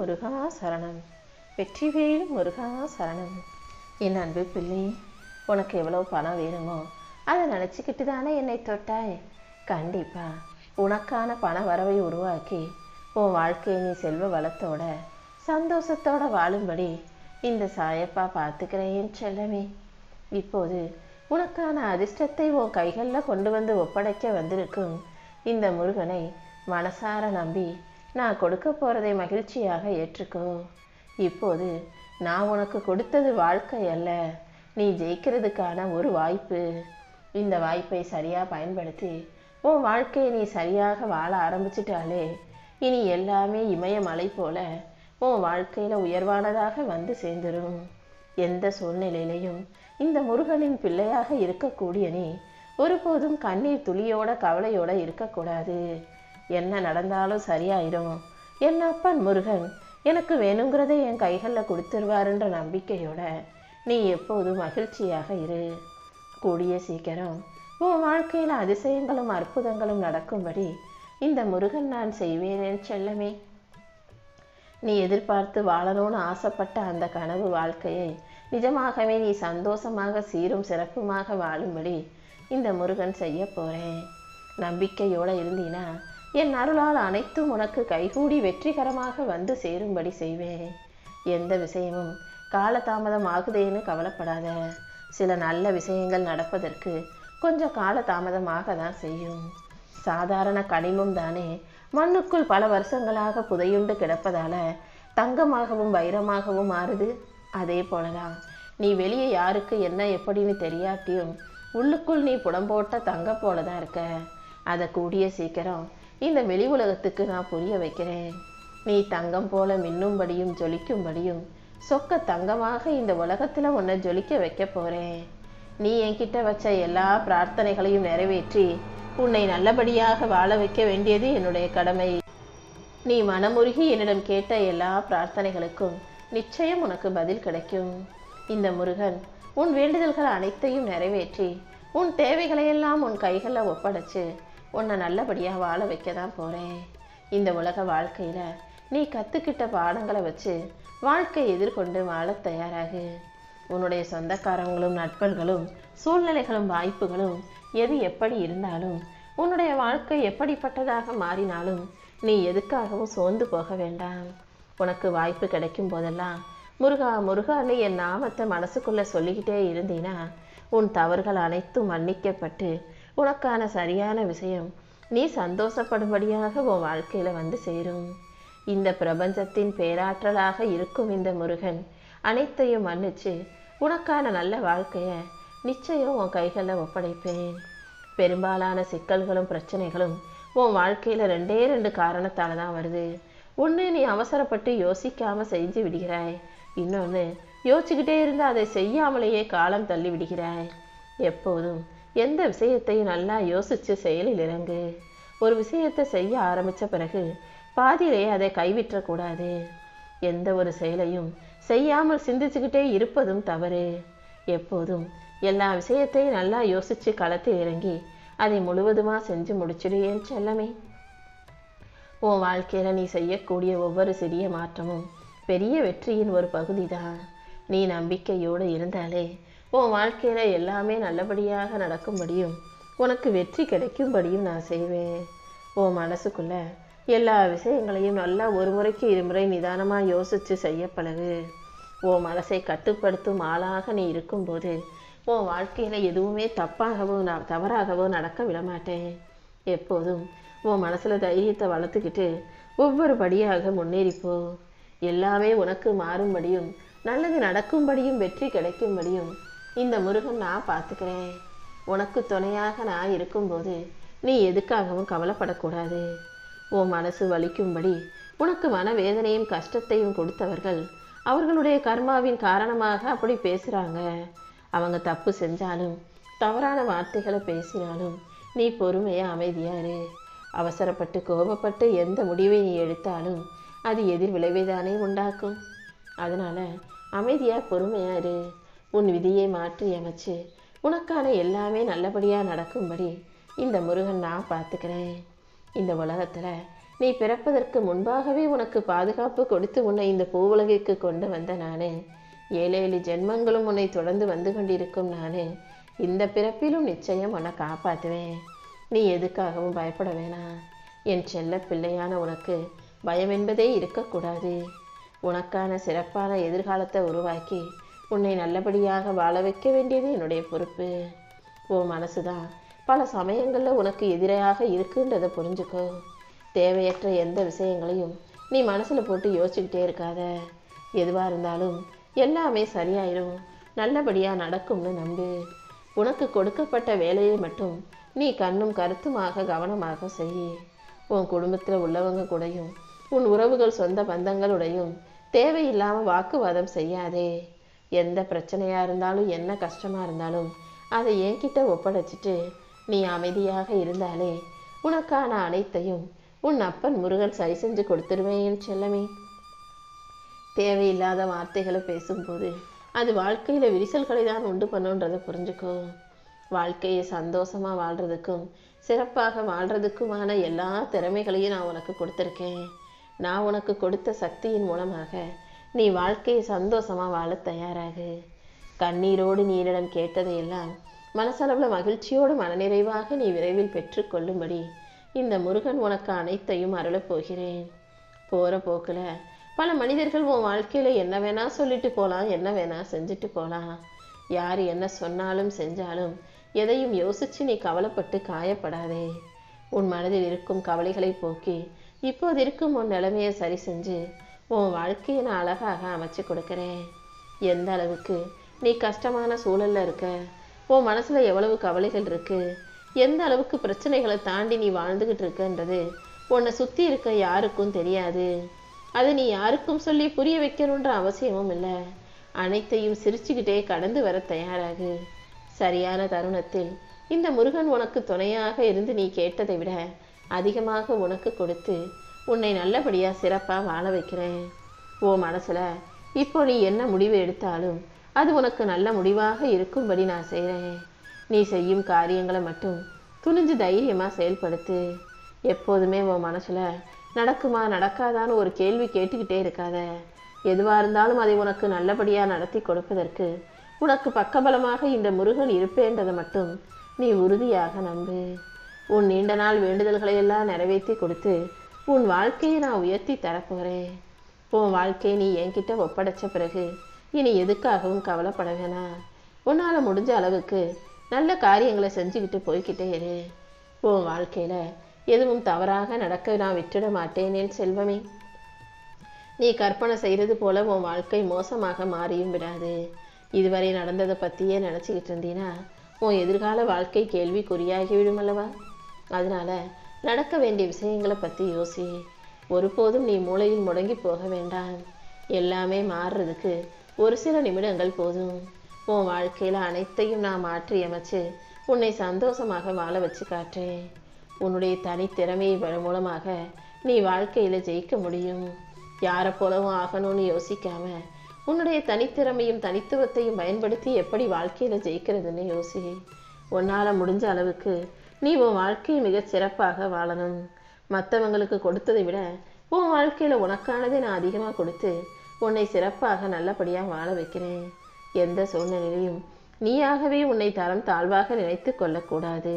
முருகா சரணம். வெற்றிவேல் முருகா சரணம். என் அன்பு பிள்ளை, உனக்கு எவ்வளோ பணம் வேணுமோ அதை நினச்சிக்கிட்டு தானே என்னை தொட்டாய். கண்டிப்பா உனக்கான பண வரவை உருவாக்கி உன் வாழ்க்கையை நீ செல்வ வளத்தோட சந்தோஷத்தோட வாழும்படி இந்த சாயப்பா பார்த்துக்கிறேன் என் செல்லமே. இப்போது உனக்கான அதிர்ஷ்டத்தை உன் கைகளில் கொண்டு வந்து ஒப்படைக்க வந்திருக்கும் இந்த முருகனை மனசார நம்பி நான் கொடுக்க போறதை மகிழ்ச்சியாக ஏற்றுக்கோ. இப்போது நான் உனக்கு கொடுத்தது வாழ்க்கை அல்ல, நீ ஜெயிக்கிறதுக்கான ஒரு வாய்ப்பு. இந்த வாய்ப்பை சரியா பயன்படுத்தி உன் வாழ்க்கையை நீ சரியாக வாழ ஆரம்பிச்சிட்டாலே இனி எல்லாமே இமயமலை போல உன் வாழ்க்கையில உயர்வானதாக வந்து சேர்ந்துடும். எந்த சூழ்நிலையிலையும் இந்த முருகனின் பிள்ளையாக இருக்கக்கூடிய நீ ஒருபோதும் கண்ணீர் துளியோட கவலையோட இருக்கக்கூடாது. என்ன நடந்தாலும் சரியாயிடும். என் அப்பன் முருகன் எனக்கு வேணுங்கிறதை என் கைகளில் கொடுத்துருவாருன்ற நம்பிக்கையோட நீ எப்போதும் மகிழ்ச்சியாக இரு. கூடிய சீக்கிரம் உன் வாழ்க்கையில் அதிசயங்களும் அற்புதங்களும் நடக்கும்படி இந்த முருகன் நான் செய்வேன் செல்லமே. நீ எதிர்பார்த்து வாழணும்னு ஆசைப்பட்ட அந்த கனவு வாழ்க்கையை நிஜமாகவே நீ சந்தோஷமாக சீரும் சிறப்புமாக வாழும்படி இந்த முருகன் செய்ய போறேன். நம்பிக்கையோட இருந்தீனா என் அருளால் அனைத்தும் உனக்கு கைகூடி வெற்றிகரமாக வந்து சேரும்படி செய்வேன். எந்த விஷயமும் காலதாமதம் ஆகுதேன்னு கவலைப்படாத. சில நல்ல விஷயங்கள் நடப்பதற்கு கொஞ்சம் காலதாமதமாக தான் செய்யும். சாதாரண கனிமம் தானே மண்ணுக்குள் பல வருஷங்களாக புதையுண்டு கிடப்பதால தங்கமாகவும் வைரமாகவும் மாறுது. அதே போலதான் நீ வெளியே யாருக்கு என்ன எப்படின்னு தெரியாட்டியும் உள்ளுக்குள் நீ புடம்போட்ட தங்க போலதான் இருக்க. அதை கூடிய சீக்கிரம் இந்த வெளி உலகத்துக்கு நான் புரிய வைக்கிறேன். நீ தங்கம் போல மின்னும்படியும் ஜொலிக்கும்படியும் சொக்க தங்கமாக இந்த உலகத்துல உன்னை ஜொலிக்க வைக்க போறேன். நீ என்கிட்ட வச்ச எல்லா பிரார்த்தனைகளையும் நிறைவேற்றி உன்னை நல்லபடியாக வாழ வைக்க வேண்டியது என்னுடைய கடமை. நீ மனமுருகி என்னிடம் கேட்ட எல்லா பிரார்த்தனைகளுக்கும் நிச்சயம் உனக்கு பதில் கிடைக்கும். இந்த முருகன் உன் வேண்டுதல்கள் அனைத்தையும் நிறைவேற்றி உன் தேவைகளையெல்லாம் உன் கைகளில் ஒப்படைச்சு உன்னை நல்லபடியாக வாழ வைக்க தான் போகிறேன். இந்த உலக வாழ்க்கையில் நீ கற்றுக்கிட்ட பாடங்களை வச்சு வாழ்க்கை எதிர்கொண்டு வாழ தயாராகு. உன்னுடைய சொந்தக்காரங்களும் நட்பர்களும் சூழ்நிலைகளும் வாய்ப்புகளும் எது எப்படி இருந்தாலும் உன்னுடைய வாழ்க்கை எப்படிப்பட்டதாக மாறினாலும் நீ எதுக்காகவும் சோர்ந்து போக வேண்டாம். உனக்கு வாய்ப்பு கிடைக்கும் போதெல்லாம் முருகா முருகான்னு என் நாமத்தை மனசுக்குள்ள சொல்லிக்கிட்டே இருந்தீனா உன் தவறுகள் அனைத்தும் மன்னிக்கப்பட்டு உனக்கான சரியான விஷயம் நீ சந்தோஷப்படும்படியாக உன் வாழ்க்கையில வந்து சேரும். இந்த பிரபஞ்சத்தின் பேராற்றலாக இருக்கும் இந்த முருகன் அனைத்தையும் மன்னிச்சு உனக்கான நல்ல வாழ்க்கைய நிச்சயம் உன் கைகளில் ஒப்படைப்பேன். பெரும்பாலான சிக்கல்களும் பிரச்சனைகளும் உன் வாழ்க்கையில ரெண்டு காரணத்தால தான் வருது. ஒன்று, நீ அவசரப்பட்டு யோசிக்காம செஞ்சு விடுகிறாய். இன்னொன்று, யோசிச்சுக்கிட்டே இருந்து அதை செய்யாமலேயே காலம் தள்ளி விடுகிறாய். எப்போதும் எந்த விஷயத்தையும் நல்லா யோசிச்சு செயலில் இறங்கு. ஒரு விஷயத்தை செய்ய ஆரம்பிச்ச பிறகு பாதியிலேயே அதை கைவிற்றக்கூடாது. எந்த ஒரு செயலையும் செய்யாமல் சிந்திச்சுக்கிட்டே இருப்பதும் தவறு. எப்போதும் எல்லா விஷயத்தையும் நல்லா யோசிச்சு களத்தில் இறங்கி அதை முழுவதுமா செஞ்சு முடிச்சிடுவேன் செல்லமே. உன் வாழ்க்கையில நீ செய்யக்கூடிய ஒவ்வொரு சிறிய மாற்றமும் பெரிய வெற்றியின் ஒரு பகுதி தான். நீ நம்பிக்கையோடு இருந்தாலே உன் வாழ்க்கையில எல்லாமே நல்லபடியாக நடக்கும்படியும் உனக்கு வெற்றி கிடைக்கும்படியும் நான் செய்வேன். உன் மனசுக்குள்ள எல்லா விஷயங்களையும் நல்லா ஒரு முறைக்கு இருமுறை நிதானமா யோசிச்சு செய்ய பழகு. உன் மனசை கட்டுப்படுத்தும் ஆளாக நீ இருக்கும்போது உன் வாழ்க்கையில எதுவுமே தவறாகவோ நடக்க விடமாட்டேன். எப்போதும் உன் மனசுல தைரியத்தை வளர்த்துக்கிட்டு ஒவ்வொரு படியாக முன்னேறிப்போ. எல்லாமே உனக்கு மாறும்படியும் நல்லது நடக்கும்படியும் வெற்றி கிடைக்கும்படியும் இந்த முருகன் நான் பார்த்துக்கிறேன். உனக்கு துணையாக நான் இருக்கும்போது நீ எதுக்காகவும் கவலைப்படக்கூடாது. உன் மனசு வலிக்கும்படி உனக்கு மனவேதனையும் கஷ்டத்தையும் கொடுத்தவர்கள் அவர்களுடைய கர்மாவின் காரணமாக அப்படி பேசுறாங்க. அவங்க தப்பு செஞ்சாலும் தவறான வார்த்தைகளை பேசினாலும் நீ பொறுமையா அமைதியா இரு. அவசரப்பட்டு கோபப்பட்டு எந்த முடிவை நீ எடுத்தாலும் அது எதிர் விளைவைதானே உண்டாக்கும். அதனால அமைதியா பொறுமையா இரு. உன் விதியை மாற்றி அமைச்சு உனக்கான எல்லாமே நல்லபடியா நடக்கும்படி இந்த முருகன் நான் பார்த்துக்கிறேன். இந்த உலகத்துல நீ பிறப்பதற்கு முன்பாகவே உனக்கு பாதுகாப்பு கொடுத்து உன்னை இந்த பூவுலகிற்கு கொண்டு வந்த நானு. 7 ஜென்மங்களும் உன்னை தொடர்ந்து வந்து கொண்டிருக்கும் நானு. இந்த பிறப்பிலும் நிச்சயம் உன்னை காப்பாற்றுவேன். நீ எதுக்காகவும் பயப்பட வேணாம். என் செல்ல பிள்ளையான உனக்கு பயம் என்பதே இருக்கக்கூடாது. உனக்கான சிறப்பான எதிர்காலத்தை உருவாக்கி உன்னை நல்லபடியாக வாழ வைக்க வேண்டியது என்னுடைய பொறுப்பு. உன் மனசுதான் பல சமயங்களில் உனக்கு எதிராக இருக்குன்றதை புரிஞ்சுக்கோ. தேவையற்ற எந்த விஷயங்களையும் நீ மனசில் போட்டு யோசிச்சுக்கிட்டே இருக்காத. எதுவாக இருந்தாலும் எல்லாமே சரியாயிடும், நல்லபடியாக நடக்கும்னு நம்பு. உனக்கு கொடுக்கப்பட்ட வேலையை மட்டும் நீ கண்ணும் கருத்துமாக கவனமாக செய். உன் குடும்பத்தில் உள்ளவங்க கூடயும் உன் உறவுகள் சொந்த பந்தங்களுடையும் தேவையில்லாமல் வாக்குவாதம் செய்யாதே. எந்த பிரச்சனையாக இருந்தாலும் என்ன கஷ்டமாக இருந்தாலும் அதை என்கிட்ட ஒப்படைச்சிட்டு நீ அமைதியாக இருந்தாலே உனக்கான அனைத்தையும் உன் அப்பன் முருகன் சரி செஞ்சு கொடுத்துருவேன் என் செல்லமே. தேவையில்லாத வார்த்தைகளை பேசும்போது அது வாழ்க்கையில் விரிசல்களை தான் உண்டு பண்ணுன்றதை புரிஞ்சுக்கோ. வாழ்க்கையை சந்தோஷமாக வாழ்கிறதுக்கும் சிறப்பாக வாழ்கிறதுக்குமான எல்லா திறமைகளையும் நான் உனக்கு கொடுத்துருக்கேன். நான் உனக்கு கொடுத்த சக்தியின் மூலமாக நீ வாழ்க்கையை சந்தோஷமாக வாழ தயாராகு. கண்ணீரோடு நீ என்னிடம் கேட்டதையெல்லாம் மனசளவில் மகிழ்ச்சியோடு மனநிறைவாக நீ விரைவில் பெற்றுக்கொள்ளும்படி இந்த முருகன் உனக்கு அனைத்தையும் அருளப் போகிறேன். போகிற போக்கில் பல மனிதர்கள் உன் வாழ்க்கையில் என்ன வேணா சொல்லிட்டு போகலாம், என்ன வேணா செஞ்சுட்டு போகலாம். யார் என்ன சொன்னாலும் செஞ்சாலும் எதையும் யோசித்து நீ கவலைப்பட்டு காயப்படாதே. உன் மனதில் இருக்கும் கவலைகளை போக்கி இப்போது இருக்கும் உன் நிலைமையை சரி செஞ்சு உன் வாழ்க்கையை நான் அழகாக அமைச்சு கொடுக்குறேன். எந்த அளவுக்கு நீ கஷ்டமான சூழலில் இருக்க, உன் மனசில் எவ்வளவு கவலைகள் இருக்குது, எந்த அளவுக்கு பிரச்சனைகளை தாண்டி நீ வாழ்ந்துக்கிட்டு இருக்கன்றது உன்னை சுற்றி இருக்க யாருக்கும் தெரியாது. அதை நீ யாருக்கும் சொல்லி புரிய வைக்கணுன்ற அவசியமும் இல்லை. அனைத்தையும் சிரிச்சுக்கிட்டே கடந்து வர தயாராகு. சரியான தருணத்தில் இந்த முருகன் உனக்கு துணையாக இருந்து நீ கேட்டதை விட அதிகமாக உனக்கு கொடுத்து உன்னை நல்லபடியாக சிறப்பாக வாழ வைக்கிறேன். ஓ மனசில் இப்போ நீ என்ன முடிவு எடுத்தாலும் அது உனக்கு நல்ல முடிவாக இருக்கும்படி நான் செய்கிறேன். நீ செய்யும் காரியங்களை மட்டும் துணிஞ்சு தைரியமாக செயல்படுத்து. எப்போதுமே உன் மனசில் நடக்குமா நடக்காதான்னு ஒரு கேள்வி கேட்டுக்கிட்டே இருக்காத. எதுவாக இருந்தாலும் அதை உனக்கு நல்லபடியாக நடத்தி கொடுப்பதற்கு உனக்கு பக்கபலமாக இந்த முருகன் இருப்பேன்றதை மட்டும் நீ உறுதியாக நம்பு. உன் நீண்ட நாள் வேண்டுதல்களை எல்லாம் நிறைவேற்றி கொடுத்து உன் வாழ்க்கையை நான் உயர்த்தி தரப்போகிறேன். உன் வாழ்க்கையை நீ என்கிட்ட ஒப்படைச்ச பிறகு இனி எதுக்காகவும் கவலைப்பட வேணாம். உன்னால் முடிஞ்ச அளவுக்கு நல்ல காரியங்களை செஞ்சுக்கிட்டு போய்கிட்டே இரு. உன் வாழ்க்கையில் எதுவும் தவறாக நடக்க நான் விட்டுட மாட்டேன் என் செல்வமே. நீ கற்பனை செய்கிறது போல உன் வாழ்க்கை மோசமாக மாறியும் விடாது. இதுவரை நடந்ததை பற்றியே நினச்சிக்கிட்டு இருந்தீன்னா உன் எதிர்கால வாழ்க்கை கேள்விக்குறியாகி விடும் அல்லவா? அதனால நடக்க வேண்டிய விஷயங்களை பற்றி யோசி. ஒருபோதும் நீ மூளையில் முடங்கி போக வேண்டாம். எல்லாமே மாறுறதுக்கு ஒரு சில நிமிடங்கள் போதும். உன் வாழ்க்கையில் அனைத்தையும் நான் மாற்றி அமைச்சு உன்னை சந்தோஷமாக வாழ வச்சு காட்டுறேன். உன்னுடைய தனித்திறமையை மூலமாக நீ வாழ்க்கையில் ஜெயிக்க முடியும். யாரை போலவும் ஆகணும்னு யோசிக்காம உன்னுடைய தனித்திறமையும் தனித்துவத்தையும் பயன்படுத்தி எப்படி வாழ்க்கையில் ஜெயிக்கிறதுன்னு யோசி. உன்னால் முடிஞ்ச அளவுக்கு நீ உன் வாழ்க்கையை மிக சிறப்பாக வாழணும். மற்றவங்களுக்கு கொடுத்ததை விட உன் வாழ்க்கையில் உனக்கானதை நான் அதிகமாக கொடுத்து உன்னை சிறப்பாக நல்லபடியாக வாழ வைக்கிறேன். எந்த சூழ்நிலையிலும் நீயாகவே உன்னை தரம் தாழ்வாக நினைத்து கொள்ளக்கூடாது.